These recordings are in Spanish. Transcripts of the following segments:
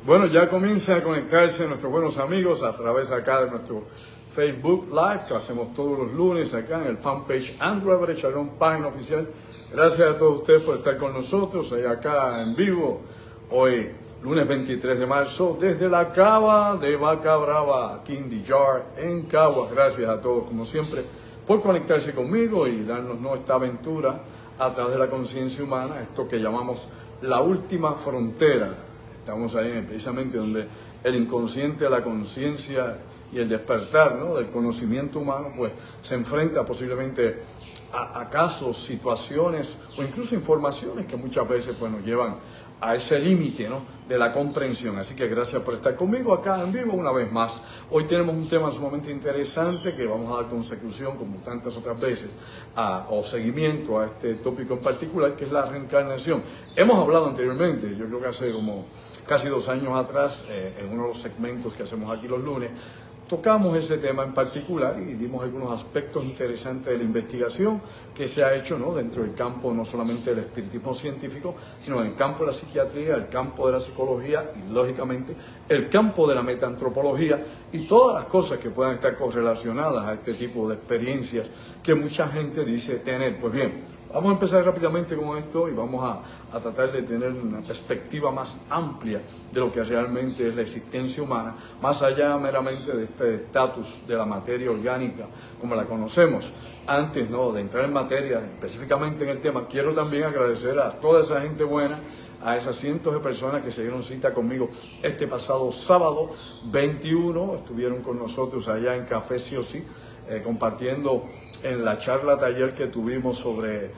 Bueno, ya comienza a conectarse nuestros buenos amigos a través acá de nuestro Facebook Live, que hacemos todos los lunes acá en el fanpage Andrew Everett Sharon, página oficial. Gracias a todos ustedes por estar con nosotros acá en vivo. Hoy, lunes 23 de marzo, desde la cava de Vaca Brava, Kindy Jar, en Caguas. Gracias a todos, como siempre, por conectarse conmigo y darnos esta aventura a través de la conciencia humana, esto que llamamos la última frontera. Estamos ahí precisamente donde el inconsciente, la conciencia y el despertar, ¿no?, del conocimiento humano, pues se enfrenta posiblemente a casos, situaciones o incluso informaciones que muchas veces pues, nos llevan a ese límite, ¿no?, de la comprensión. Así que gracias por estar conmigo acá en vivo una vez más. Hoy tenemos un tema sumamente interesante que vamos a dar consecución, como tantas otras veces, o seguimiento a este tópico en particular, que es la reencarnación. Hemos hablado anteriormente, yo creo que hace como casi 2 años atrás, en uno de los segmentos que hacemos aquí los lunes, tocamos ese tema en particular y dimos algunos aspectos interesantes de la investigación que se ha hecho, ¿no?, dentro del campo no solamente del espiritismo científico, sino en el campo de la psiquiatría, el campo de la psicología y, lógicamente, el campo de la metantropología y todas las cosas que puedan estar correlacionadas a este tipo de experiencias que mucha gente dice tener. Pues bien, vamos a empezar rápidamente con esto y vamos a tratar de tener una perspectiva más amplia de lo que realmente es la existencia humana, más allá meramente de este estatus de la materia orgánica como la conocemos. Antes, ¿no?, de entrar en materia, específicamente en el tema, quiero también agradecer a toda esa gente buena, a esas cientos de personas que se dieron cita conmigo este pasado sábado 21, estuvieron con nosotros allá en Café Sí o Sí, compartiendo en la charla taller que tuvimos sobre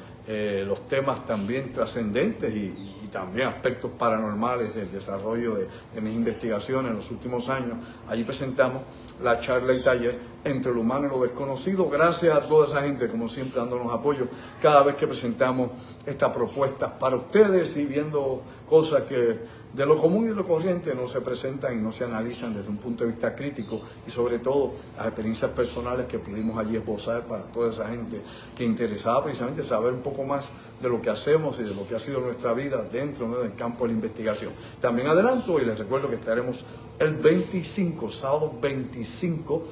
los temas también trascendentes y también aspectos paranormales del desarrollo de mis investigaciones en los últimos años. Allí presentamos la charla y taller entre lo humano y lo desconocido. Gracias a toda esa gente, como siempre, dándonos apoyo cada vez que presentamos estas propuestas para ustedes y viendo cosas que de lo común y de lo corriente no se presentan y no se analizan desde un punto de vista crítico, y sobre todo las experiencias personales que pudimos allí esbozar para toda esa gente que interesaba precisamente saber un poco más de lo que hacemos y de lo que ha sido nuestra vida dentro, ¿no?, del campo de la investigación. También adelanto y les recuerdo que estaremos el 25, sábado 25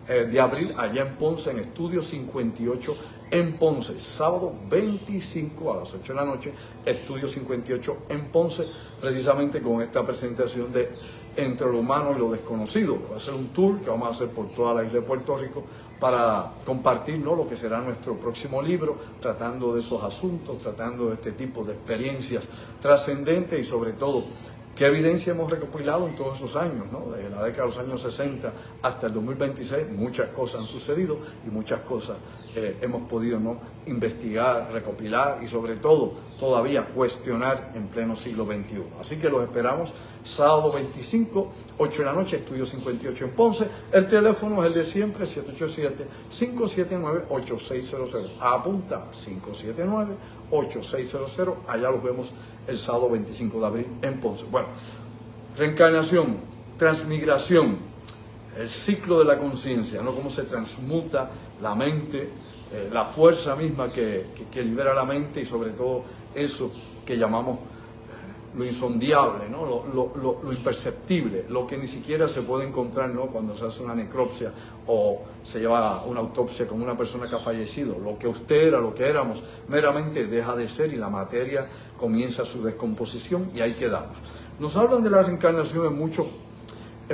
de abril, allá en Ponce, en Estudio 58 en Ponce, sábado 25 a las 8 de la noche, Estudio 58 en Ponce, precisamente con esta presentación de Entre lo humano y lo desconocido. Va a ser un tour que vamos a hacer por toda la isla de Puerto Rico para compartir, ¿no?, lo que será nuestro próximo libro, tratando de esos asuntos, tratando de este tipo de experiencias trascendentes y sobre todo ¿qué evidencia hemos recopilado en todos esos años, ¿no? De la década de los años 60 hasta el 2026, muchas cosas han sucedido y muchas cosas hemos podido, ¿no?, investigar, recopilar y sobre todo todavía cuestionar en pleno siglo XXI. Así que los esperamos sábado 25, 8 de la noche, Estudio 58 en Ponce. El teléfono es el de siempre, 787-579-8600. Apunta, 579-8600. Allá los vemos el sábado 25 de abril en Ponce. Bueno, reencarnación, transmigración, el ciclo de la conciencia, ¿no?, cómo se transmuta la mente, la fuerza misma que libera la mente y sobre todo eso que llamamos lo insondiable, ¿no?, lo imperceptible, lo que ni siquiera se puede encontrar, ¿no?, cuando se hace una necropsia o se lleva una autopsia con una persona que ha fallecido. Lo que usted era, lo que éramos, meramente deja de ser y la materia comienza su descomposición y ahí quedamos. Nos hablan de la reencarnación en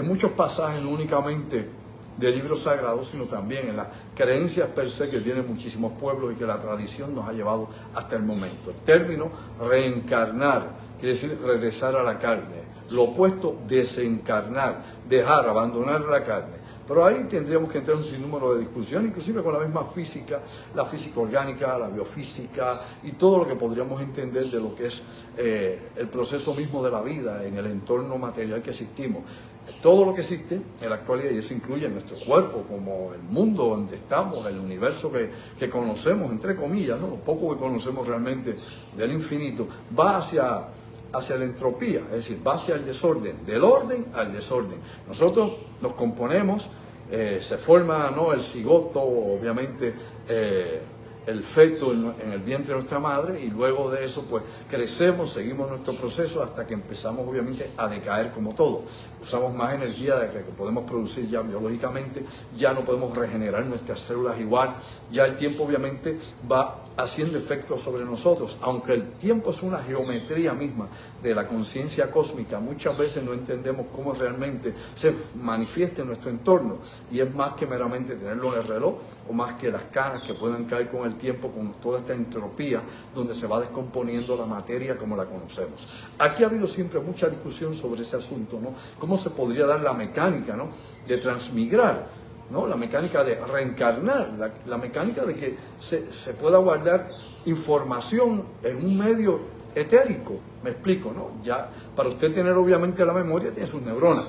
muchos pasajes, no únicamente de libros sagrados, sino también en las creencias per se que tienen muchísimos pueblos y que la tradición nos ha llevado hasta el momento. El término reencarnar quiere decir regresar a la carne. Lo opuesto, desencarnar, dejar, abandonar la carne. Pero ahí tendríamos que entrar en un sinnúmero de discusión, inclusive con la misma física, la física orgánica, la biofísica y todo lo que podríamos entender de lo que es el proceso mismo de la vida en el entorno material que existimos. Todo lo que existe en la actualidad, y eso incluye nuestro cuerpo, como el mundo donde estamos, el universo que conocemos, entre comillas, ¿no?, lo poco que conocemos realmente del infinito, va hacia la entropía, es decir, va hacia el desorden, del orden al desorden. Nosotros nos componemos, se forma, ¿no?, el cigoto, obviamente el feto en el vientre de nuestra madre, y luego de eso pues crecemos, seguimos nuestro proceso hasta que empezamos obviamente a decaer como todo. Usamos más energía de la que podemos producir ya biológicamente, ya no podemos regenerar nuestras células igual, ya el tiempo obviamente va haciendo efecto sobre nosotros. Aunque el tiempo es una geometría misma de la conciencia cósmica, muchas veces no entendemos cómo realmente se manifiesta en nuestro entorno, y es más que meramente tenerlo en el reloj, o más que las canas que puedan caer con el tiempo, con toda esta entropía donde se va descomponiendo la materia como la conocemos. Aquí ha habido siempre mucha discusión sobre ese asunto, ¿no? ¿Cómo se podría dar la mecánica, ¿no?, de transmigrar, ¿no?, la mecánica de reencarnar, la mecánica de que se pueda guardar información en un medio etérico? Me explico, ¿no? Ya para usted tener obviamente la memoria, tiene sus neuronas,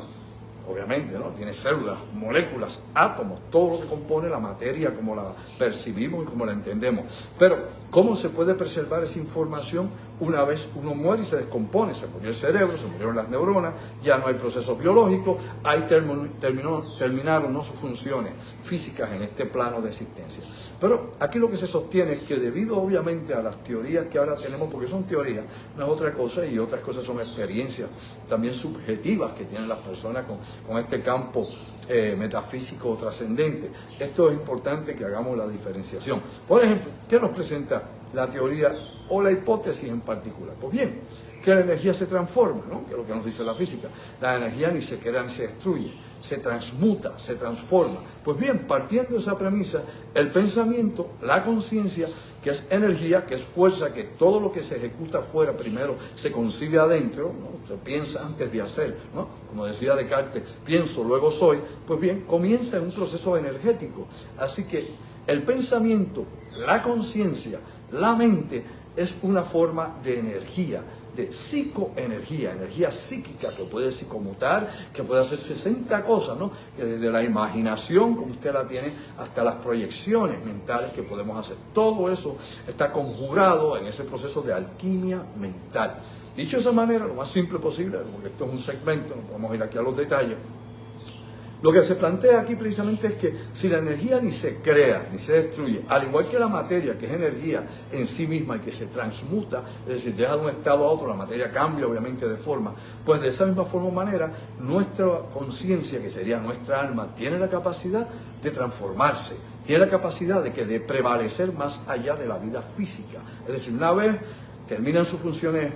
obviamente, ¿no? Tiene células, moléculas, átomos, todo lo que compone la materia como la percibimos y como la entendemos. Pero, ¿cómo se puede preservar esa información una vez uno muere y se descompone? Se murió el cerebro, se murieron las neuronas, ya no hay procesos biológicos, ahí terminaron, ¿no?, sus funciones físicas en este plano de existencia. Pero aquí lo que se sostiene es que debido obviamente a las teorías que ahora tenemos, porque son teorías, no es otra cosa, y otras cosas son experiencias también subjetivas que tienen las personas con este campo metafísico o trascendente. Esto es importante que hagamos la diferenciación. Por ejemplo, ¿qué nos presenta la teoría o la hipótesis en particular? Pues bien, que la energía se transforma, ¿no?, que es lo que nos dice la física. La energía ni se crea ni se destruye, se transmuta, se transforma. Pues bien, partiendo de esa premisa, el pensamiento, la conciencia, que es energía, que es fuerza, que todo lo que se ejecuta afuera primero se concibe adentro, ¿no? Usted piensa antes de hacer, ¿no? Como decía Descartes, pienso, luego soy. Pues bien, comienza en un proceso energético. Así que el pensamiento, la conciencia, la mente, es una forma de energía, de psicoenergía, energía psíquica que puede psicomutar, que puede hacer 60 cosas, ¿no? Que desde la imaginación, como usted la tiene, hasta las proyecciones mentales que podemos hacer. Todo eso está conjurado en ese proceso de alquimia mental. Dicho de esa manera, lo más simple posible, porque esto es un segmento, no podemos ir aquí a los detalles. Lo que se plantea aquí precisamente es que si la energía ni se crea, ni se destruye, al igual que la materia, que es energía en sí misma y que se transmuta, es decir, deja de un estado a otro, la materia cambia obviamente de forma, pues de esa misma forma o manera, nuestra conciencia, que sería nuestra alma, tiene la capacidad de transformarse, tiene la capacidad de prevalecer más allá de la vida física. Es decir, una vez terminan sus funciones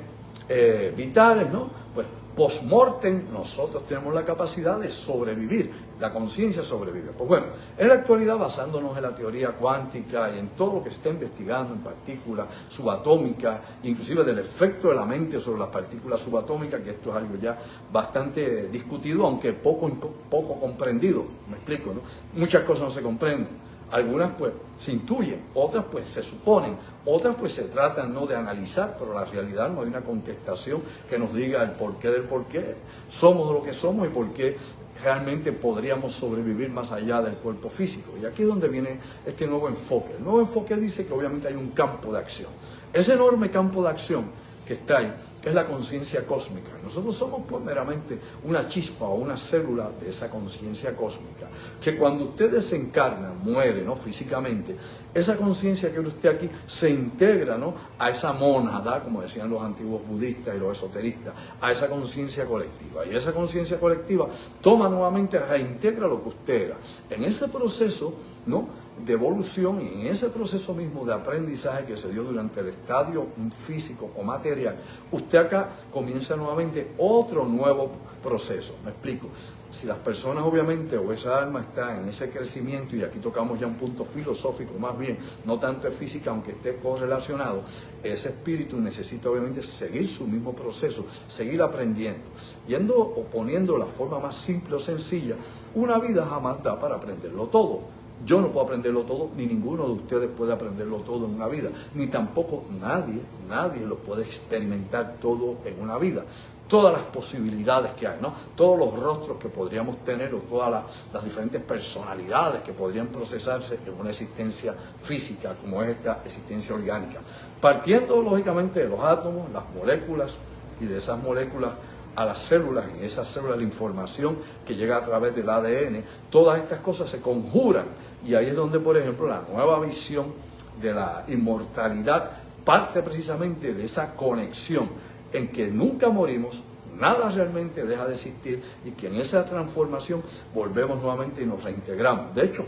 vitales, ¿no?, pues post-mortem nosotros tenemos la capacidad de sobrevivir, la conciencia sobrevive. Pues bueno, en la actualidad, basándonos en la teoría cuántica y en todo lo que se está investigando en partículas subatómicas, inclusive del efecto de la mente sobre las partículas subatómicas, que esto es algo ya bastante discutido, aunque poco comprendido, me explico, ¿no? Muchas cosas no se comprenden. Algunas pues se intuyen, otras pues se suponen, otras pues se tratan, ¿no?, de analizar, pero la realidad no hay una contestación que nos diga el porqué del porqué. Somos lo que somos y por qué realmente podríamos sobrevivir más allá del cuerpo físico. Y aquí es donde viene este nuevo enfoque. El nuevo enfoque dice que obviamente hay un campo de acción. Ese enorme campo de acción que está ahí es la conciencia cósmica. Nosotros somos pues meramente una chispa o una célula de esa conciencia cósmica, que cuando usted desencarna, muere, ¿no?, físicamente, esa conciencia que usted aquí se integra, ¿no?, a esa mónada, como decían los antiguos budistas y los esoteristas, a esa conciencia colectiva. Y esa conciencia colectiva toma nuevamente, reintegra lo que usted era. En ese proceso, ¿no?, de evolución, y en ese proceso mismo de aprendizaje que se dio durante el estadio físico o material, usted acá comienza nuevamente otro nuevo proceso. Me explico. Si las personas obviamente, o esa alma está en ese crecimiento, y aquí tocamos ya un punto filosófico más bien, no tanto es física aunque esté correlacionado, ese espíritu necesita obviamente seguir su mismo proceso, seguir aprendiendo, yendo o poniendo la forma más simple o sencilla. Una vida jamás da para aprenderlo todo. Yo no puedo aprenderlo todo, ni ninguno de ustedes puede aprenderlo todo en una vida, ni tampoco nadie lo puede experimentar todo en una vida. Todas las posibilidades que hay, ¿no?, todos los rostros que podríamos tener, o todas las diferentes personalidades que podrían procesarse en una existencia física como es esta existencia orgánica. Partiendo lógicamente de los átomos, las moléculas, y de esas moléculas a las células, en esas células la información que llega a través del ADN, todas estas cosas se conjuran y ahí es donde, por ejemplo, la nueva visión de la inmortalidad parte precisamente de esa conexión en que nunca morimos, nada realmente deja de existir y que en esa transformación volvemos nuevamente y nos reintegramos. De hecho,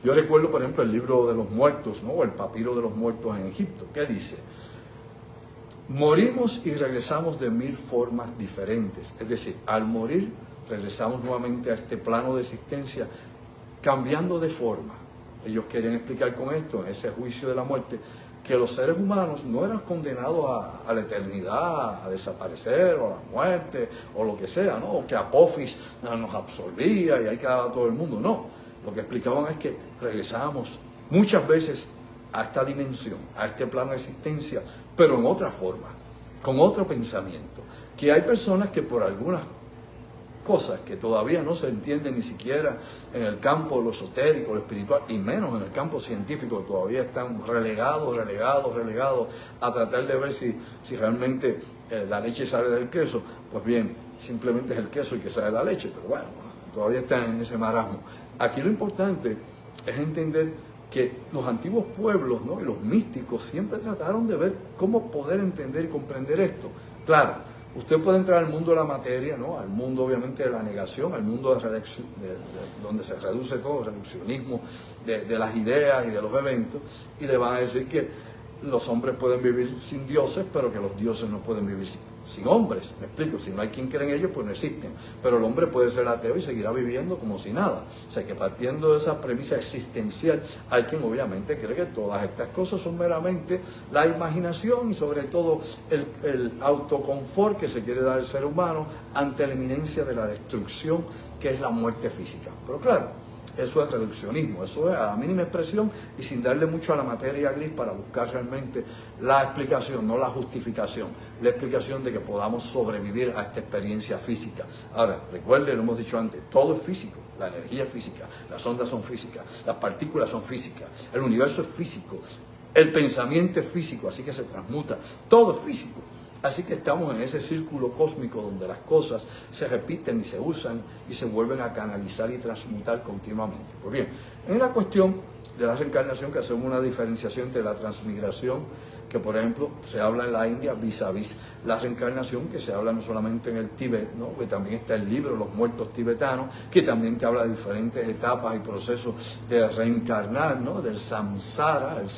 yo recuerdo, por ejemplo, el libro de los muertos, ¿no? O el papiro de los muertos en Egipto, que dice: morimos y regresamos de 1000 formas diferentes. Es decir, al morir regresamos nuevamente a este plano de existencia cambiando de forma. Ellos querían explicar con esto, en ese juicio de la muerte, que los seres humanos no eran condenados a la eternidad, a desaparecer, o a la muerte, o lo que sea, ¿no? O que Apophis nos absorbía y ahí quedaba todo el mundo. No, lo que explicaban es que regresábamos muchas veces a esta dimensión, a este plano de existencia, pero en otra forma, con otro pensamiento. Que hay personas que por algunas cosas que todavía no se entienden ni siquiera en el campo lo esotérico, lo espiritual, y menos en el campo científico, que todavía están relegados a tratar de ver si realmente la leche sale del queso. Pues bien, simplemente es el queso y que sale la leche, pero bueno, todavía están en ese marasmo. Aquí lo importante es entender que los antiguos pueblos, ¿no? Y los místicos siempre trataron de ver cómo poder entender y comprender esto. Claro, usted puede entrar al mundo de la materia, ¿no? Al mundo obviamente de la negación, al mundo de donde se reduce todo, el reduccionismo de las ideas y de los eventos, y le van a decir que los hombres pueden vivir sin dioses, pero que los dioses no pueden vivir sin hombres. Me explico, si no hay quien cree en ellos, pues no existen. Pero el hombre puede ser ateo y seguirá viviendo como si nada. O sea que partiendo de esa premisa existencial, hay quien obviamente cree que todas estas cosas son meramente la imaginación y sobre todo el autoconfort que se quiere dar al ser humano ante la inminencia de la destrucción que es la muerte física. Pero claro, eso es reduccionismo, eso es a la mínima expresión y sin darle mucho a la materia gris para buscar realmente la explicación, no la justificación, la explicación de que podamos sobrevivir a esta experiencia física. Ahora, recuerden, lo hemos dicho antes, todo es físico, la energía es física, las ondas son físicas, las partículas son físicas, el universo es físico, el pensamiento es físico, así que se transmuta, todo es físico. Así que estamos en ese círculo cósmico donde las cosas se repiten y se usan y se vuelven a canalizar y transmutar continuamente. Pues bien, en la cuestión de la reencarnación, que hacemos una diferenciación entre la transmigración, que por ejemplo se habla en la India vis a vis la reencarnación, que se habla no solamente en el Tíbet, ¿no? Que también está el libro Los Muertos Tibetanos, que también te habla de diferentes etapas y procesos de reencarnar, ¿no? Del samsara, el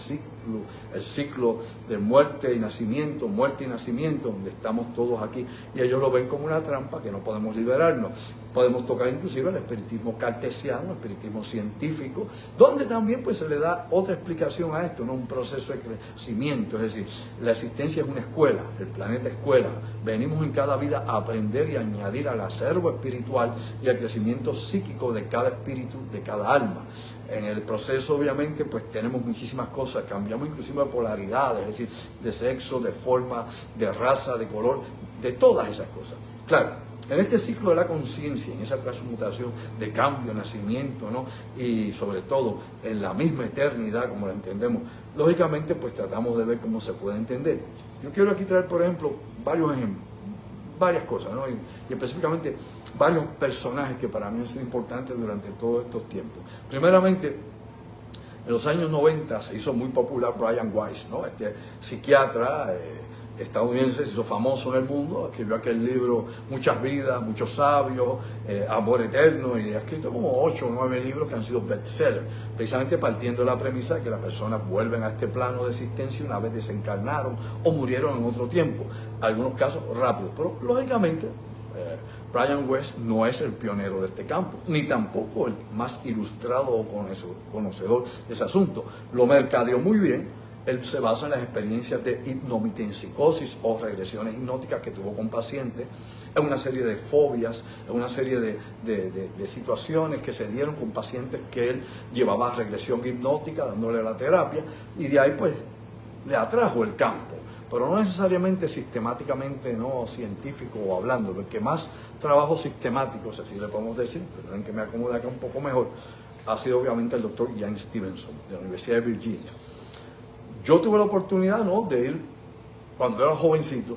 ciclo de muerte y nacimiento, donde estamos todos aquí, y ellos lo ven como una trampa que no podemos liberarnos. Podemos tocar inclusive el espiritismo cartesiano, el espiritismo científico, donde también pues se le da otra explicación a esto, ¿no? Un proceso de crecimiento, es decir, la existencia es una escuela, el planeta escuela. Venimos en cada vida a aprender y a añadir al acervo espiritual y al crecimiento psíquico de cada espíritu, de cada alma. En el proceso obviamente pues tenemos muchísimas cosas, cambiamos inclusive de polaridades, es decir, de sexo, de forma, de raza, de color, de todas esas cosas. Claro, en este ciclo de la conciencia, en esa transmutación de cambio, nacimiento, ¿no? Y sobre todo en la misma eternidad como la entendemos, lógicamente pues tratamos de ver cómo se puede entender. Yo quiero aquí traer, por ejemplo, varios ejemplos, varias cosas, ¿no? Y específicamente varios personajes que para mí han sido importantes durante todos estos tiempos. Primeramente, en los años 90 se hizo muy popular Brian Weiss, ¿no? Este psiquiatra estadounidense, se hizo famoso en el mundo, escribió aquel libro Muchas vidas, muchos sabios, Amor eterno, y ha escrito como 8 o 9 libros que han sido bestsellers, precisamente partiendo de la premisa de que las personas vuelven a este plano de existencia una vez desencarnaron o murieron en otro tiempo, algunos casos rápidos, pero lógicamente Brian Weiss no es el pionero de este campo, ni tampoco el más ilustrado o conocedor de ese asunto. Lo mercadeó muy bien. Él se basa en las experiencias de hipnomitenpsicosis o regresiones hipnóticas que tuvo con pacientes, en una serie de fobias, en una serie de situaciones que se dieron con pacientes que él llevaba a regresión hipnótica, dándole la terapia, y de ahí pues le atrajo el campo. Pero no necesariamente sistemáticamente, no científico o hablando, lo que más trabajo sistemático, así le podemos decir, perdonen que me acomode acá un poco mejor, ha sido obviamente el doctor Ian Stevenson, de la Universidad de Virginia. Yo tuve la oportunidad, ¿no?, de ir, cuando era jovencito,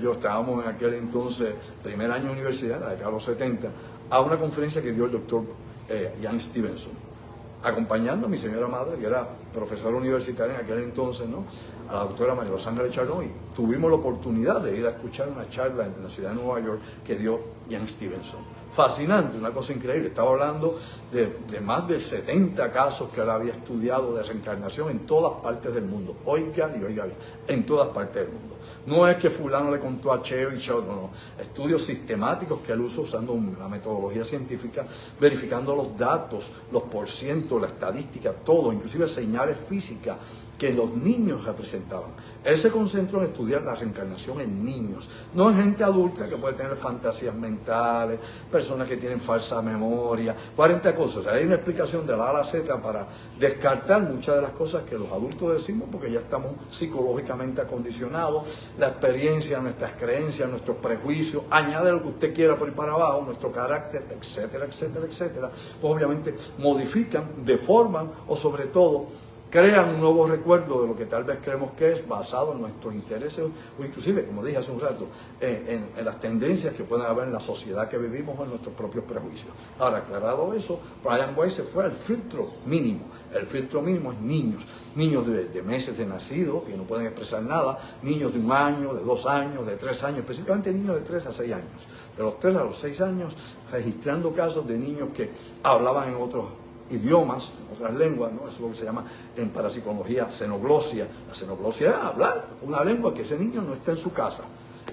yo estábamos en aquel entonces, primer año de universidad, la década de los 70, a una conferencia que dio el doctor Jan Stevenson, acompañando a mi señora madre, que era profesora universitaria en aquel entonces, ¿no?, a la doctora María Rosangre Chardón, y tuvimos la oportunidad de ir a escuchar una charla en la ciudad de Nueva York que dio Jan Stevenson. Fascinante, una cosa increíble. Estaba hablando de más de 70 casos que él había estudiado de reencarnación en todas partes del mundo. Oiga y oiga bien, en todas partes del mundo. No es que fulano le contó a Cheo y Cheo, no. Estudios sistemáticos que él usa usando una metodología científica, verificando los datos, los porcientos, la estadística, todo, inclusive señales físicas que los niños representaban. Él se concentró en estudiar la reencarnación en niños, no en gente adulta que puede tener fantasías mentales, personas que tienen falsa memoria, 40 cosas. O sea, hay una explicación de la A a la Z para descartar muchas de las cosas que los adultos decimos, porque ya estamos psicológicamente acondicionados, la experiencia, nuestras creencias, nuestros prejuicios, añade lo que usted quiera por ir para abajo, nuestro carácter, etcétera, etcétera, etcétera, pues obviamente modifican, deforman o sobre todo crean un nuevo recuerdo de lo que tal vez creemos que es, basado en nuestros intereses o inclusive, como dije hace un rato, en las tendencias que pueden haber en la sociedad que vivimos o en nuestros propios prejuicios. Ahora, aclarado eso, Brian Weiss se fue al filtro mínimo. El filtro mínimo es niños de meses de nacido, que no pueden expresar nada, niños de 1 año, de 2 años, de 3 años, específicamente niños de 3 a 6 años. De los 3 a los 6 años, registrando casos de niños que hablaban en otros idiomas, en otras lenguas, ¿no? Eso es lo que se llama en parapsicología xenoglosia. La xenoglosia es hablar una lengua que ese niño no está en su casa.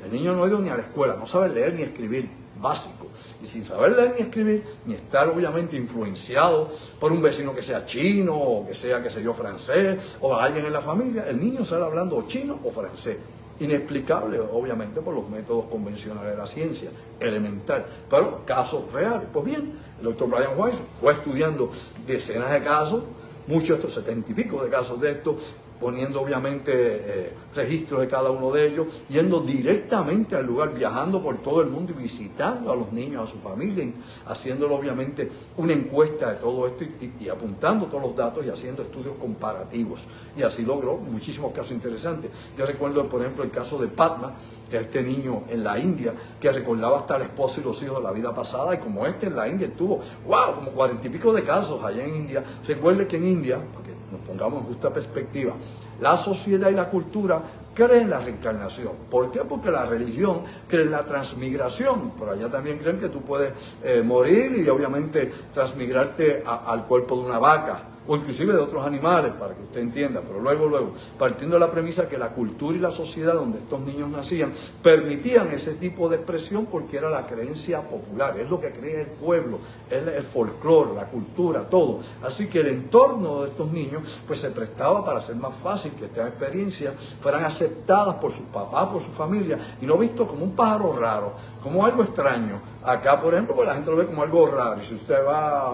El niño no ha ido ni a la escuela, no sabe leer ni escribir, básico. Y sin saber leer ni escribir, ni estar obviamente influenciado por un vecino que sea chino, o que sea, qué sé yo, francés, o alguien en la familia, el niño sale hablando o chino o francés. Inexplicable, obviamente, por los métodos convencionales de la ciencia, elemental, pero casos reales. Pues bien, el doctor Brian Weiss fue estudiando decenas de casos, muchos de estos, 70 y pico de casos de estos, poniendo obviamente registros de cada uno de ellos, yendo directamente al lugar, viajando por todo el mundo y visitando a los niños, a su familia, haciéndolo obviamente una encuesta de todo esto y apuntando todos los datos y haciendo estudios comparativos. Y así logró muchísimos casos interesantes. Yo recuerdo, por ejemplo, el caso de Padma, que es este niño en la India, que recordaba hasta el esposo y los hijos de la vida pasada, y como este en la India estuvo, wow, como 40 y pico de casos allá en India. Recuerde que en India, para que nos pongamos en justa perspectiva, la sociedad y la cultura creen en la reencarnación. ¿Por qué? Porque la religión cree en la transmigración. Por allá también creen que tú puedes morir y obviamente transmigrarte al cuerpo de una vaca, o inclusive de otros animales, para que usted entienda, pero luego, partiendo de la premisa que la cultura y la sociedad donde estos niños nacían permitían ese tipo de expresión porque era la creencia popular, es lo que cree el pueblo, es el folclore, la cultura, todo. Así que el entorno de estos niños pues se prestaba para hacer más fácil que estas experiencias fueran aceptadas por sus papás, por su familia, y no visto como un pájaro raro, como algo extraño. Acá, por ejemplo, pues la gente lo ve como algo raro, y si usted va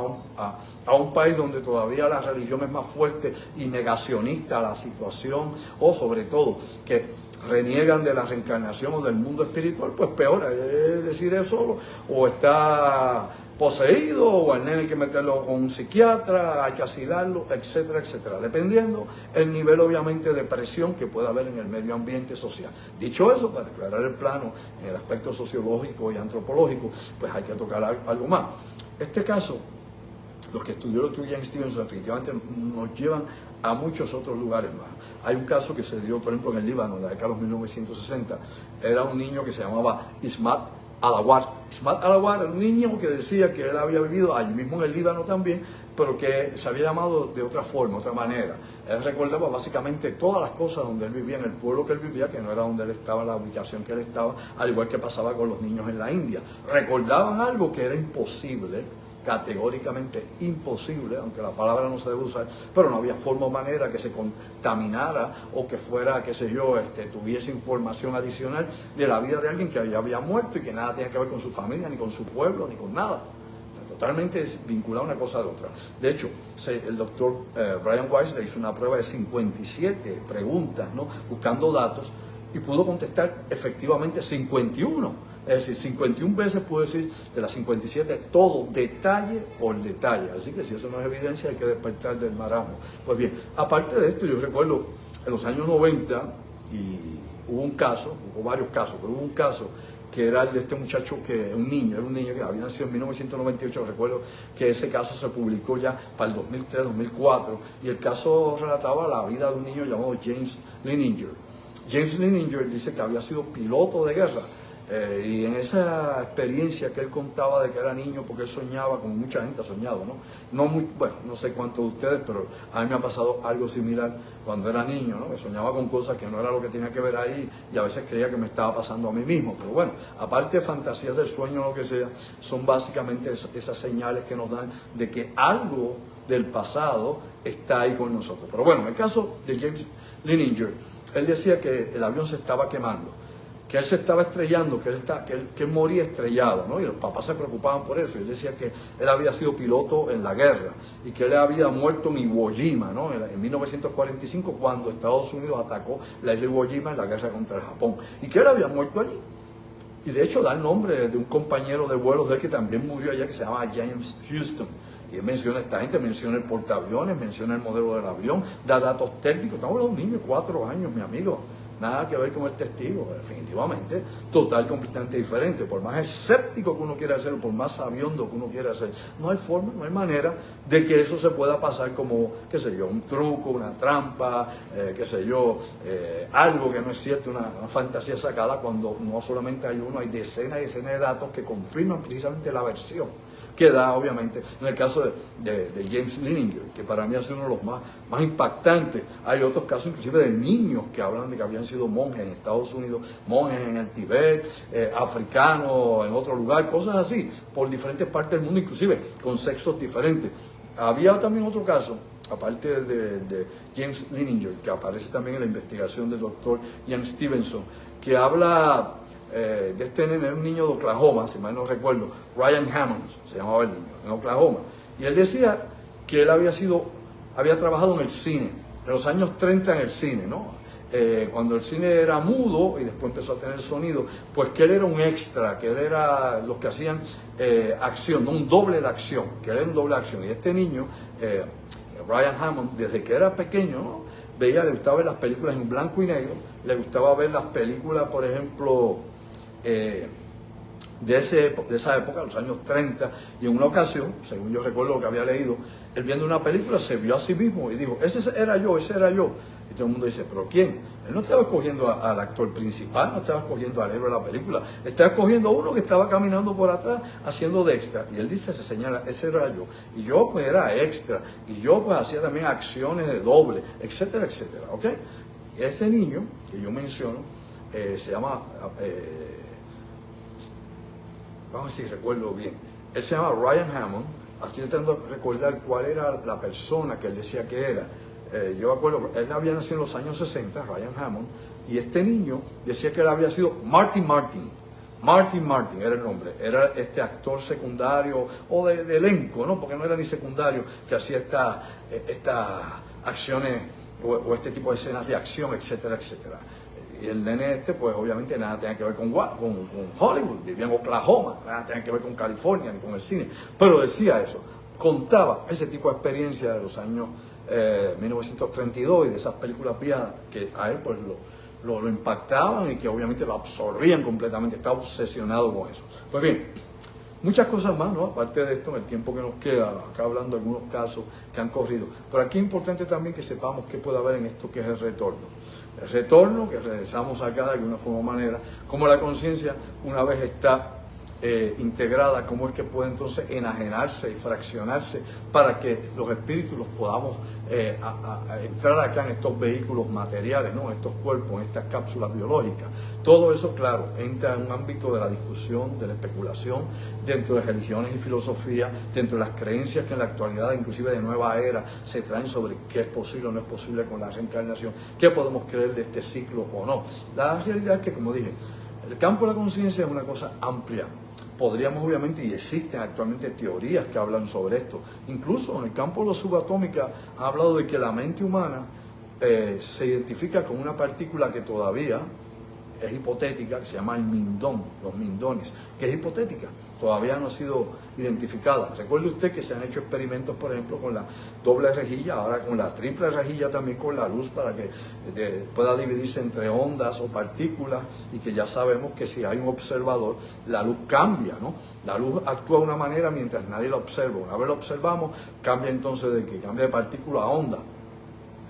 a un país donde todavía la religión es más fuerte y negacionista a la situación, o sobre todo que reniegan de la reencarnación o del mundo espiritual, pues peor, es decir eso, o está poseído, o al nene hay que meterlo con un psiquiatra, hay que asilarlo, etcétera, etcétera, dependiendo el nivel obviamente de presión que pueda haber en el medio ambiente social. Dicho eso, para aclarar el plano en el aspecto sociológico y antropológico, pues hay que tocar algo más. Este caso, los que estudió el doctor Jan Stevenson efectivamente nos llevan a muchos otros lugares más. Hay un caso que se dio, por ejemplo, en el Líbano, en la década de los 1960. Era un niño que se llamaba Ismat Alawar. Ismat Alawar era un niño que decía que él había vivido allí mismo en el Líbano también, pero que se había llamado de otra forma, otra manera. Él recordaba básicamente todas las cosas donde él vivía, en el pueblo que él vivía, que no era donde él estaba, la ubicación que él estaba, al igual que pasaba con los niños en la India. Recordaban algo que era imposible, categóricamente imposible, aunque la palabra no se debe usar, pero no había forma o manera que se contaminara o que fuera, qué sé yo, tuviese información adicional de la vida de alguien que ya había muerto y que nada tenía que ver con su familia, ni con su pueblo, ni con nada. Totalmente vinculada una cosa a la otra. De hecho, el doctor Brian Weiss le hizo una prueba de 57 preguntas, ¿no?, buscando datos, y pudo contestar efectivamente 51. Es decir, 51 veces pudo decir de las 57 todo, detalle por detalle. Así que si eso no es evidencia, hay que despertar del marasmo. Pues bien, aparte de esto, yo recuerdo en los años 90, y hubo un caso, hubo varios casos, pero hubo un caso que era el de este muchacho, que era un niño que había nacido en 1998, recuerdo que ese caso se publicó ya para el 2003, 2004, y el caso relataba la vida de un niño llamado James Leninger. James Leninger dice que había sido piloto de guerra, y en esa experiencia que él contaba de que era niño, porque él soñaba, como mucha gente ha soñado, bueno, no sé cuántos de ustedes, pero a mí me ha pasado algo similar cuando era niño, ¿no? Que soñaba con cosas que no era lo que tenía que ver ahí, y a veces creía que me estaba pasando a mí mismo. Pero bueno, aparte de fantasías del sueño o lo que sea, son básicamente esas señales que nos dan de que algo del pasado está ahí con nosotros. Pero bueno, en el caso de James Leninger, él decía que el avión se estaba quemando, que él se estaba estrellando, que él moría estrellado, ¿no? Y los papás se preocupaban por eso. Y él decía que él había sido piloto en la guerra y que él había muerto en Iwo Jima, ¿no? En 1945, cuando Estados Unidos atacó la isla Iwo Jima en la guerra contra el Japón. Y que él había muerto allí. Y de hecho da el nombre de un compañero de vuelos de él que también murió allá, que se llama James Houston. Y él menciona a esta gente, menciona el portaaviones, menciona el modelo del avión, da datos técnicos. Estamos hablando de un niño de 4 años, mi amigo. Nada que ver con el testigo, definitivamente, total, completamente diferente. Por más escéptico que uno quiera ser, por más sabiondo que uno quiera ser, no hay forma, no hay manera de que eso se pueda pasar como, qué sé yo, un truco, una trampa, qué sé yo, algo que no es cierto, una fantasía sacada, cuando no solamente hay uno, hay decenas y decenas de datos que confirman precisamente la versión que da, obviamente, en el caso de James Leninger, que para mí ha sido uno de los más impactantes. Hay otros casos, inclusive, de niños que hablan de que habían sido monjes en Estados Unidos, monjes en el Tibet, africanos en otro lugar, cosas así, por diferentes partes del mundo, inclusive con sexos diferentes. Había también otro caso, aparte de James Leninger, que aparece también en la investigación del doctor Ian Stevenson, que habla de este nene, un niño de Oklahoma, si mal no recuerdo, Ryan Hammond se llamaba el niño, en Oklahoma. Y él decía que él había trabajado en el cine, en los años 30 en el cine, ¿no? Cuando el cine era mudo y después empezó a tener sonido, pues que él era un extra, que él era los que hacían acción, no un doble de acción, que él era un doble de acción. Y este niño, Ryan Hammond, desde que era pequeño, ¿no? Le gustaba ver las películas en blanco y negro, le gustaba ver las películas, por ejemplo, de esa época, los años 30, y en una ocasión, según yo recuerdo lo que había leído, él viendo una película se vio a sí mismo y dijo, ese era yo. Y todo el mundo dice, ¿pero quién? Él no estaba escogiendo al actor principal, no estaba escogiendo al héroe de la película, estaba escogiendo a uno que estaba caminando por atrás haciendo de extra. Y él dice, se señala, ese era yo. Y yo pues era extra, y yo pues hacía también acciones de doble, etcétera, etcétera, ¿ok? Y este niño que yo menciono, se llama, vamos a ver si recuerdo bien, él se llama Ryan Hammond. Aquí tratando de recordar cuál era la persona que él decía que era. Yo me acuerdo, él había nacido en los años 60, Ryan Hammond, y este niño decía que él había sido Martin era el nombre, era este actor secundario o de elenco, ¿no? Porque no era ni secundario, que hacía estas acciones o este tipo de escenas de acción, etcétera, etcétera. Y el nene pues obviamente nada tenía que ver con Hollywood, vivía en Oklahoma, nada tenía que ver con California ni con el cine, pero decía eso, contaba ese tipo de experiencia de los años 1932 y de esas películas viejas que a él pues lo impactaban y que obviamente lo absorbían completamente, estaba obsesionado con eso. Pues bien, muchas cosas más, ¿no? Aparte de esto, en el tiempo que nos queda, acá hablando de algunos casos que han corrido. Pero aquí es importante también que sepamos qué puede haber en esto que es el retorno. El retorno, que regresamos acá de alguna forma o manera, como la conciencia, una vez está integrada, cómo es que puede entonces enajenarse y fraccionarse para que los espíritus los podamos entrar acá en estos vehículos materiales, ¿no? En estos cuerpos, en estas cápsulas biológicas. Todo eso, claro, entra en un ámbito de la discusión, de la especulación, dentro de religiones y filosofía, dentro de las creencias que en la actualidad, inclusive de nueva era, se traen sobre qué es posible o no es posible con la reencarnación, qué podemos creer de este ciclo o no. La realidad es que, como dije, el campo de la conciencia es una cosa amplia. Podríamos obviamente, y existen actualmente teorías que hablan sobre esto. Incluso en el campo de la subatómica ha hablado de que la mente humana se identifica con una partícula que todavía es hipotética, que se llama el mindón, los mindones, que es hipotética, todavía no ha sido identificada. Recuerde usted que se han hecho experimentos, por ejemplo, con la doble rejilla, ahora con la triple rejilla también con la luz para que pueda dividirse entre ondas o partículas, y que ya sabemos que si hay un observador, la luz cambia, ¿no? La luz actúa de una manera mientras nadie la observa. Una vez la observamos, cambia entonces de que cambia de partícula a onda,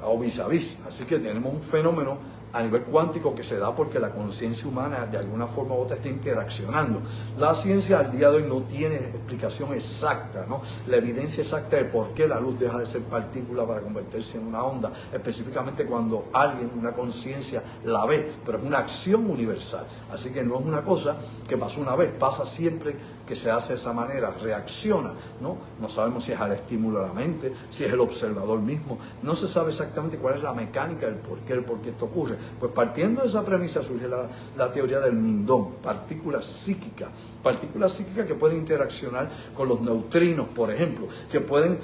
o vis a vis. Así que tenemos un fenómeno a nivel cuántico que se da porque la conciencia humana de alguna forma u otra está interaccionando. La ciencia al día de hoy no tiene explicación exacta, ¿no? La evidencia exacta de por qué la luz deja de ser partícula para convertirse en una onda, específicamente cuando alguien, una conciencia, la ve, pero es una acción universal. Así que no es una cosa que pasó una vez, pasa siempre que se hace de esa manera, reacciona, ¿no? No sabemos si es al estímulo de la mente, si es el observador mismo, no se sabe exactamente cuál es la mecánica del por qué esto ocurre. Pues partiendo de esa premisa surge la teoría del mindón, partículas psíquicas que pueden interaccionar con los neutrinos, por ejemplo, que pueden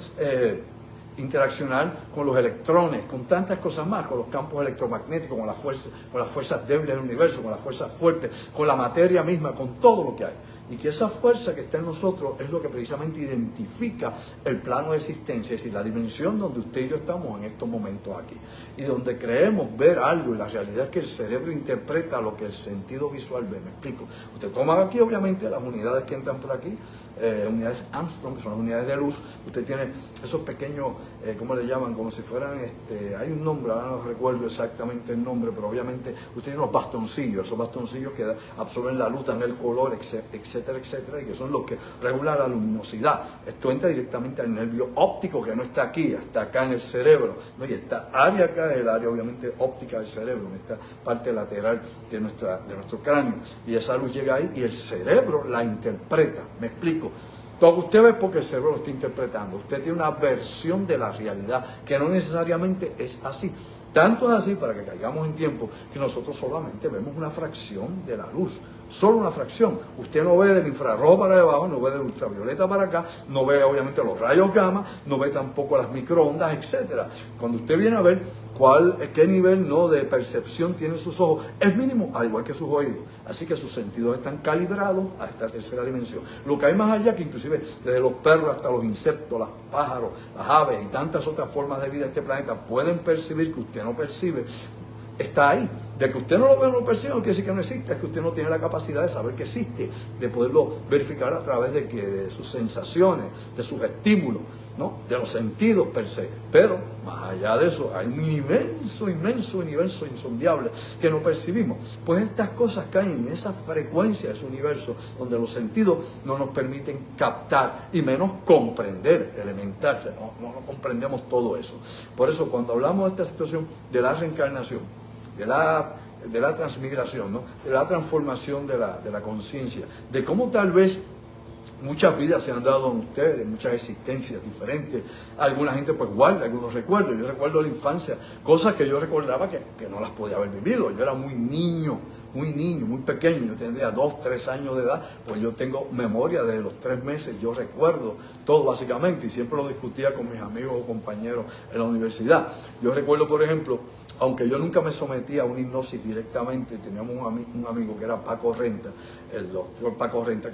interaccionar con los electrones, con tantas cosas más, con los campos electromagnéticos, con las fuerzas débiles del universo, con las fuerzas fuertes, con la materia misma, con todo lo que hay. Y que esa fuerza que está en nosotros es lo que precisamente identifica el plano de existencia, es decir, la dimensión donde usted y yo estamos en estos momentos aquí, y donde creemos ver algo, y la realidad es que el cerebro interpreta lo que el sentido visual ve. Me explico. Usted toma aquí, obviamente, las unidades que entran por aquí, unidades Armstrong, que son las unidades de luz. Usted tiene esos pequeños, ¿cómo le llaman? Como si fueran, hay un nombre, ahora no recuerdo exactamente el nombre, pero obviamente usted tiene unos bastoncillos, esos bastoncillos que absorben la luz, dan el color, etcétera, etcétera, y que son los que regulan la luminosidad. Esto entra directamente al nervio óptico, que no está aquí, está acá en el cerebro, ¿no? Y esta área acá es el área obviamente óptica del cerebro, en esta parte lateral de nuestro cráneo, y esa luz llega ahí y el cerebro la interpreta. Me explico. Lo que usted ve es porque el cerebro lo está interpretando. Usted tiene una versión de la realidad que no necesariamente es así. Tanto es así, para que caigamos en tiempo, que nosotros solamente vemos una fracción de la luz. Solo una fracción. Usted no ve del infrarrojo para debajo, no ve del ultravioleta para acá, no ve obviamente los rayos gamma, no ve tampoco las microondas, etcétera. Cuando usted viene a ver qué nivel de percepción tienen sus ojos, es mínimo, al igual que sus oídos. Así que sus sentidos están calibrados a esta tercera dimensión. Lo que hay más allá, que inclusive desde los perros hasta los insectos, los pájaros, las aves y tantas otras formas de vida de este planeta pueden percibir que usted no percibe, está ahí. De que usted no lo ve o no lo percibe no quiere decir que no existe, es que usted no tiene la capacidad de saber que existe, de poderlo verificar a través de sus sensaciones, de sus estímulos, ¿no? De los sentidos per se. Pero más allá de eso hay un inmenso universo insondable que no percibimos. Pues estas cosas caen en esa frecuencia de ese universo donde los sentidos no nos permiten captar y menos comprender, elemental. O sea, no comprendemos todo eso. Por eso cuando hablamos de esta situación de la reencarnación, de la transmigración, ¿no? De la transformación de la conciencia, de cómo tal vez muchas vidas se han dado en ustedes, muchas existencias diferentes. Alguna gente pues guarda algunos recuerdos. Yo recuerdo la infancia, cosas que yo recordaba que no las podía haber vivido. Yo era muy niño, muy pequeño, yo tendría 2, 3 años de edad, pues yo tengo memoria de los 3 meses, yo recuerdo todo básicamente, y siempre lo discutía con mis amigos o compañeros en la universidad. Yo recuerdo, por ejemplo, aunque yo nunca me sometía a una hipnosis directamente, teníamos un amigo que era Paco Renta, el doctor Paco Renta,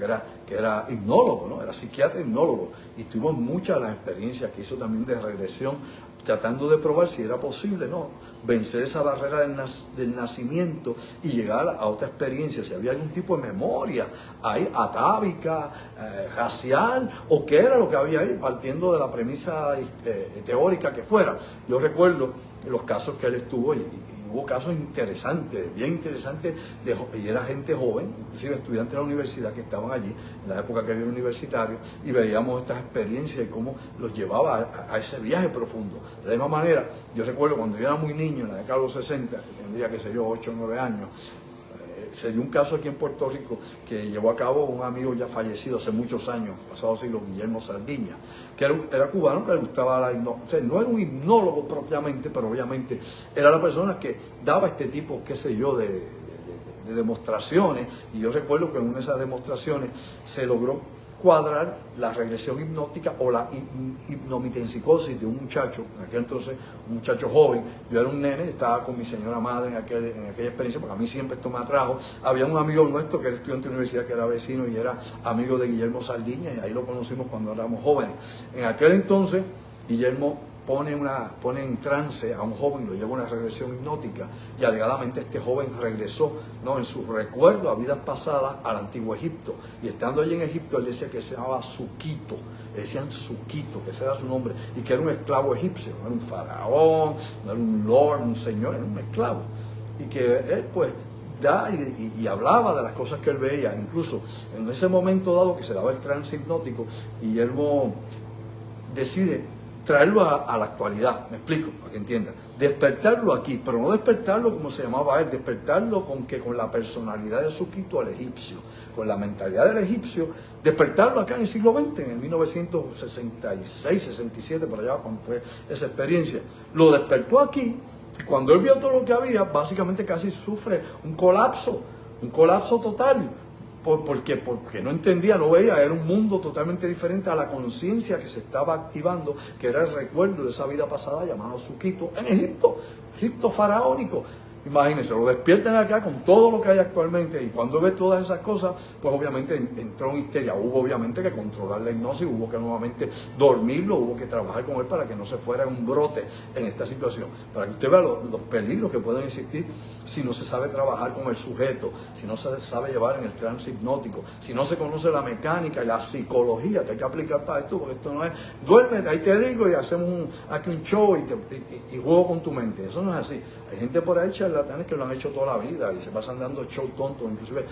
que era hipnólogo, ¿no? Era psiquiatra e hipnólogo, y tuvimos muchas de las experiencias que hizo también de regresión, tratando de probar si era posible, ¿no? Vencer esa barrera del nacimiento y llegar a otra experiencia, si había algún tipo de memoria ahí, atávica, racial, o qué era lo que había ahí, partiendo de la premisa teórica que fuera. Yo recuerdo los casos que él estuvo y hubo casos interesantes, bien interesantes, y era gente joven, inclusive estudiantes de la universidad que estaban allí, en la época que yo era universitario, y veíamos estas experiencias y cómo los llevaba a ese viaje profundo. De la misma manera, yo recuerdo cuando yo era muy niño, en la década de los 60, que tendría, qué sé yo, 8 o 9 años, se dio un caso aquí en Puerto Rico que llevó a cabo un amigo ya fallecido hace muchos años, pasado siglo, Guillermo Sardiña, que era cubano, que le gustaba la hipnosis. O sea, no era un hipnólogo propiamente, pero obviamente era la persona que daba este tipo, qué sé yo, de demostraciones. Y yo recuerdo que en una de esas demostraciones se logró cuadrar la regresión hipnótica o la hipnomitempsicosis de un muchacho, en aquel entonces un muchacho joven. Yo era un nene, estaba con mi señora madre en aquella experiencia, porque a mí siempre esto me atrajo. Había un amigo nuestro que era estudiante de universidad, que era vecino y era amigo de Guillermo Sardiña, y ahí lo conocimos cuando éramos jóvenes. En aquel entonces, Guillermo pone en trance a un joven, lo lleva a una regresión hipnótica, y alegadamente este joven regresó, ¿no?, en su recuerdo a vidas pasadas al antiguo Egipto. Y estando allí en Egipto, él decía que se llamaba Suquito, le decían Suquito, que ese era su nombre, y que era un esclavo egipcio, no era un faraón, no era un lord, un señor, era un esclavo. Y que él pues y hablaba de las cosas que él veía. Incluso en ese momento dado que se daba el trance hipnótico, Guillermo decide traerlo a la actualidad, me explico, para que entiendan, despertarlo aquí, pero no despertarlo como se llamaba él, despertarlo con la personalidad de Suquito al egipcio, con la mentalidad del egipcio, despertarlo acá en el siglo XX, en el 1966, 67, por allá, cuando fue esa experiencia. Lo despertó aquí, y cuando él vio todo lo que había, básicamente casi sufre un colapso total. Porque no entendía, no veía, era un mundo totalmente diferente a la conciencia que se estaba activando, que era el recuerdo de esa vida pasada llamada Suquito en Egipto faraónico. Imagínense, lo despiertan acá con todo lo que hay actualmente, y cuando ve todas esas cosas, pues obviamente entró en histeria. Hubo obviamente que controlar la hipnosis, hubo que nuevamente dormirlo, hubo que trabajar con él para que no se fuera un brote en esta situación, para que usted vea los peligros que pueden existir si no se sabe trabajar con el sujeto, si no se sabe llevar en el trance hipnótico, si no se conoce la mecánica y la psicología que hay que aplicar para esto, porque esto no es, duérmete, ahí te digo, y hacemos aquí un show y juego con tu mente. Eso no es así. Hay gente por ahí, charlatanes, que lo han hecho toda la vida y se pasan dando show tontos, inclusive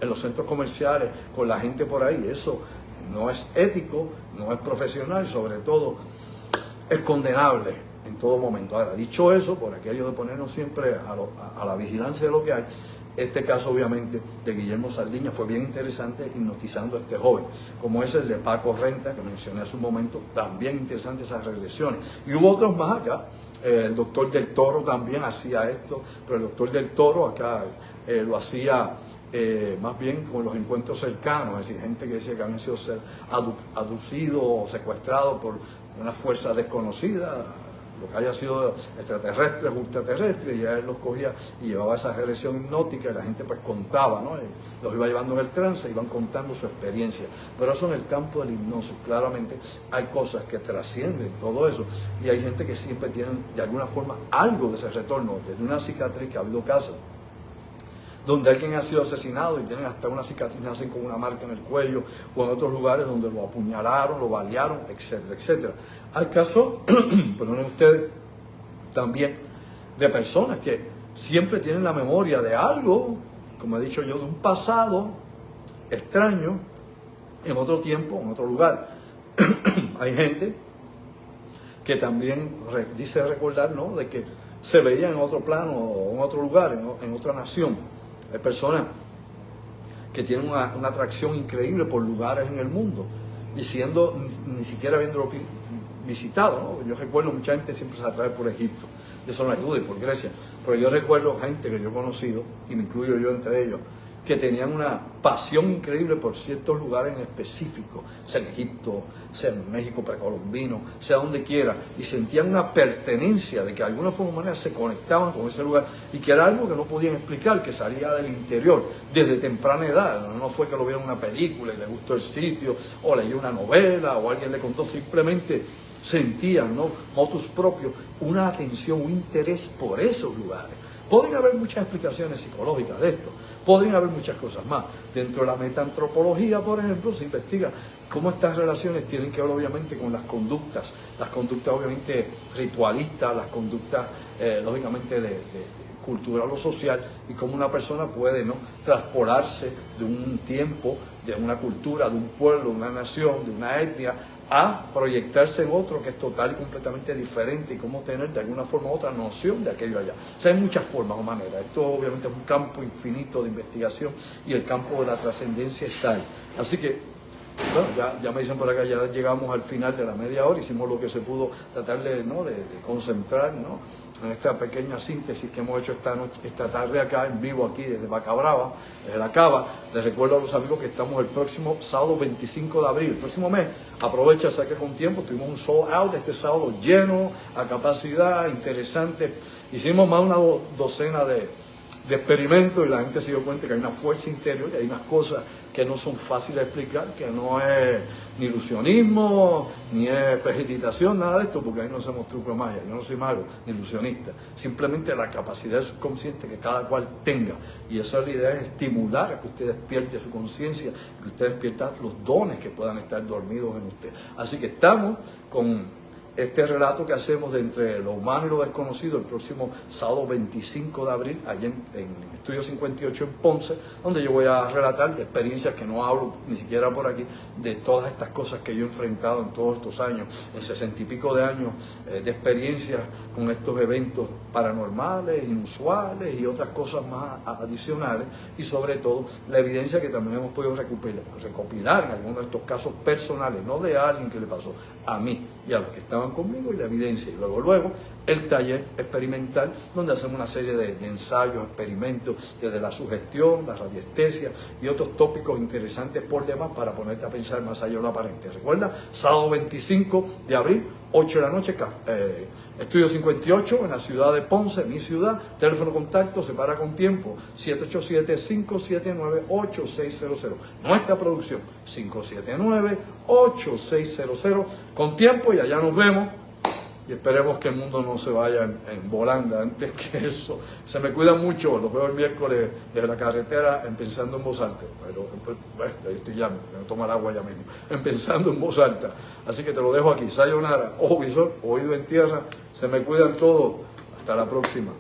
en los centros comerciales, con la gente por ahí. Eso no es ético, no es profesional, y sobre todo es condenable en todo momento. Ahora, dicho eso, por aquello de ponernos siempre a la vigilancia de lo que hay, este caso obviamente de Guillermo Sardiña fue bien interesante, hipnotizando a este joven, como es el de Paco Renta, que mencioné hace un momento, también interesante esas regresiones. Y hubo otros más acá. El doctor del Toro también hacía esto, pero el doctor del Toro acá lo hacía más bien con los encuentros cercanos, es decir, gente que decía que habían sido abducidos o secuestrados por una fuerza desconocida, lo que haya sido extraterrestres, ultraterrestres, y él los cogía y llevaba esa regresión hipnótica, y la gente pues contaba, ¿no? Los iba llevando en el trance, iban contando su experiencia. Pero eso en el campo de la hipnosis, claramente hay cosas que trascienden todo eso, y hay gente que siempre tiene de alguna forma algo de ese retorno, desde una cicatriz, que ha habido casos donde alguien ha sido asesinado y tienen hasta una cicatriz, nacen con una marca en el cuello, o en otros lugares donde lo apuñalaron, lo balearon, etcétera, etcétera. Hay casos, perdonen ustedes, también de personas que siempre tienen la memoria de algo, como he dicho yo, de un pasado extraño, en otro tiempo, en otro lugar. Hay gente que también dice recordar, ¿no?, de que se veía en otro plano o en otro lugar, en otra nación. Hay personas que tienen una atracción increíble por lugares en el mundo, y siendo ni siquiera habiéndolo visitado, ¿no? Yo recuerdo mucha gente siempre se atrae por Egipto, eso no hay duda, y por Grecia, pero yo recuerdo gente que yo he conocido, y me incluyo yo entre ellos, que tenían una pasión increíble por ciertos lugares en específico, sea en Egipto, sea en México precolombino, sea donde quiera, y sentían una pertenencia, de que de alguna forma o manera se conectaban con ese lugar, y que era algo que no podían explicar, que salía del interior, desde temprana edad. No fue que lo vieron en una película y le gustó el sitio, o leyó una novela, o alguien le contó, simplemente sentían, ¿no?, motus propio, una atención, un interés por esos lugares. Podrían haber muchas explicaciones psicológicas de esto, podrían haber muchas cosas más. Dentro de la metaantropología, por ejemplo, se investiga cómo estas relaciones tienen que ver obviamente con las conductas obviamente ritualistas, las conductas lógicamente de cultural o social, y cómo una persona puede, ¿no?, traspolarse de un tiempo, de una cultura, de un pueblo, de una nación, de una etnia, a proyectarse en otro que es total y completamente diferente, y cómo tener de alguna forma otra noción de aquello allá. O sea, hay muchas formas o maneras. Esto obviamente es un campo infinito de investigación, y el campo de la trascendencia está ahí. Así que Bueno, ya me dicen por acá, ya llegamos al final de la media hora, hicimos lo que se pudo tratar de concentrar, ¿no?, en esta pequeña síntesis que hemos hecho esta tarde acá en vivo, aquí desde Vaca Brava, desde la Cava. Les recuerdo a los amigos que estamos el próximo sábado 25 de abril, el próximo mes. Aprovecha, saque con tiempo, tuvimos un sold out este sábado lleno, a capacidad, interesante. Hicimos más de una docena de experimentos y la gente se dio cuenta que hay una fuerza interior y hay unas cosas que no son fáciles de explicar, que no es ni ilusionismo, ni es prestidigitación, nada de esto, porque ahí no hacemos truco de magia. Yo no soy mago, ni ilusionista. Simplemente la capacidad subconsciente que cada cual tenga. Y esa es la idea, es estimular a que usted despierte su conciencia, que usted despierte los dones que puedan estar dormidos en usted. Así que estamos con este relato que hacemos de entre lo humano y lo desconocido el próximo sábado 25 de abril, allá en Estudio 58 en Ponce, donde yo voy a relatar experiencias que no hablo ni siquiera por aquí, de todas estas cosas que yo he enfrentado en todos estos años, en 60 y pico de años de experiencias con estos eventos paranormales, inusuales y otras cosas más adicionales, y sobre todo la evidencia que también hemos podido recopilar en algunos de estos casos personales, no de alguien que le pasó, a mí y a los que estaban conmigo, y la evidencia, y luego el taller experimental, donde hacemos una serie de ensayos, experimentos, desde la sugestión, la radiestesia y otros tópicos interesantes por demás para ponerte a pensar más allá de lo aparente. Recuerda, sábado 25 de abril, 8 de la noche, Estudio 58 en la ciudad de Ponce, mi ciudad. Teléfono contacto, se para con tiempo, 787-579-8600. Nuestra producción, 579-8600. Con tiempo y allá nos vemos. Y esperemos que el mundo no se vaya en volanda antes que eso. Se me cuidan mucho, los veo el miércoles desde la carretera en Pensando en Voz Alta. Pero bueno, ahí estoy ya, me voy a tomar agua ya mismo. En Pensando en Voz Alta. Así que te lo dejo aquí. Sayonara, ojo visor, oído en tierra. Se me cuidan todos. Hasta la próxima.